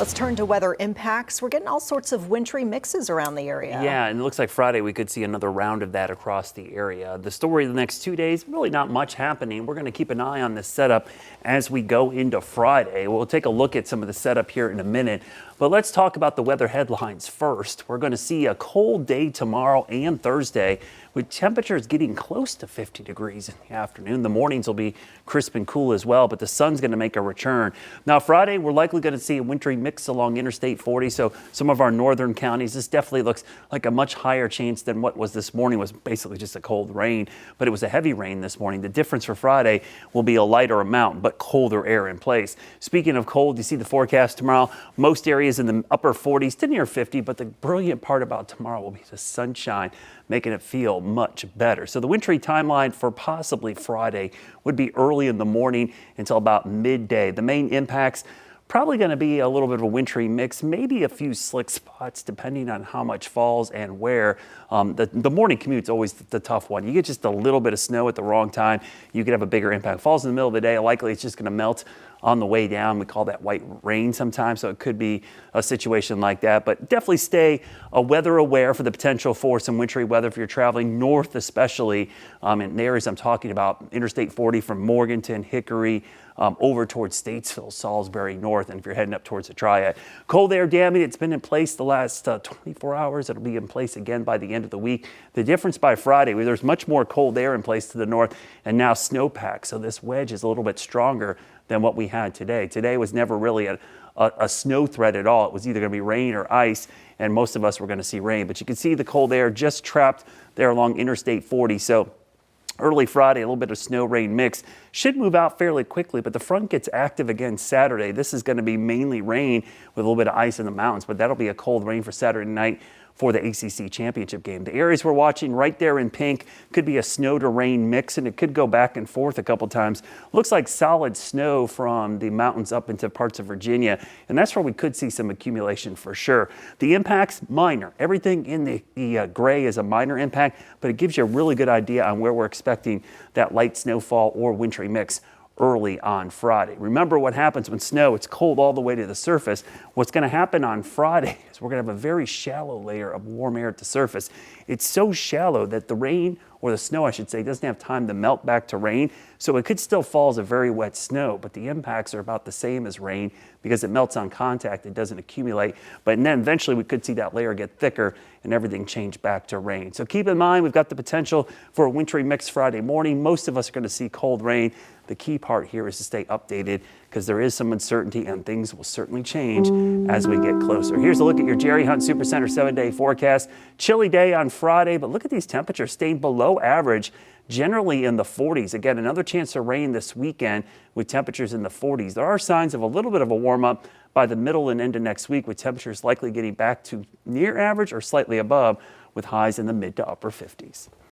Let's turn to weather impacts. We're getting all sorts of wintry mixes around the area. Yeah, and it looks like Friday we could see another round of that across the area. The story of the next 2 days, really not much happening. We're going to keep an eye on this setup as we go into Friday. We'll take a look at some of the setup here in a minute. But let's talk about the weather headlines first. We're going to see a cold day tomorrow and Thursday with temperatures getting close to 50 degrees in the afternoon. The mornings will be crisp and cool as well, but the sun's going to make a return. Now, Friday, we're likely going to see a wintry mix along Interstate 40. So some of our northern counties, this definitely looks like a much higher chance than what was this morning, was basically just a cold rain, but it was a heavy rain this morning. The difference for Friday will be a lighter amount, but colder air in place. Speaking of cold, you see the forecast tomorrow. Most areas in the upper 40s to near 50, but the brilliant part about tomorrow will be the sunshine, making it feel much better. So the wintry timeline for possibly Friday would be early in the morning until about midday. The main impacts probably going to be a little bit of a wintry mix, maybe a few slick spots depending on how much falls and where. The morning commute's always the tough one. You get just a little bit of snow at the wrong time, you could have a bigger impact. Falls in the middle of the day, likely it's just going to melt on the way down. We call that white rain sometimes, so it could be a situation like that. But definitely stay weather aware for the potential for some wintry weather if you're traveling north, especially in the areas I'm talking about, Interstate 40 from Morganton, Hickory, over towards Statesville, Salisbury north, and if you're heading up towards the Triad. Cold air damming, it's been in place the last 24 hours. It'll be in place again by the end of the week. The difference by Friday, there's much more cold air in place to the north and now snowpack. So this wedge is a little bit stronger than what we had today. Today was never really a snow threat at all. It was either going to be rain or ice, and most of us were going to see rain. But you can see the cold air just trapped there along Interstate 40. So early Friday, a little bit of snow rain mix should move out fairly quickly, but the front gets active again Saturday. This is going to be mainly rain with a little bit of ice in the mountains, but that'll be a cold rain for Saturday night for the ACC championship game. The areas we're watching right there in pink could be a snow to rain mix, and it could go back and forth a couple times. Looks like solid snow from the mountains up into parts of Virginia, and that's where we could see some accumulation for sure. The impacts, minor. Everything in the gray is a minor impact, but it gives you a really good idea on where we're expecting that light snowfall or wintry mix early on Friday. Remember what happens when snow, it's cold all the way to the surface. What's going to happen on Friday is we're going to have a very shallow layer of warm air at the surface. It's so shallow that the rain, or the snow I should say, doesn't have time to melt back to rain. So it could still fall as a very wet snow, but the impacts are about the same as rain because it melts on contact, it doesn't accumulate. But then eventually we could see that layer get thicker and everything change back to rain. So keep in mind, we've got the potential for a wintry mix Friday morning. Most of us are going to see cold rain. The key part here is to stay updated because there is some uncertainty and things will certainly change as we get closer. Here's a look at your Jerry Hunt Supercenter 7-day forecast. Chilly day on Friday, but look at these temperatures staying below average, generally in the 40s. Again, another chance of rain this weekend with temperatures in the 40s. There are signs of a little bit of a warm up by the middle and end of next week, with temperatures likely getting back to near average or slightly above, with highs in the mid to upper 50s.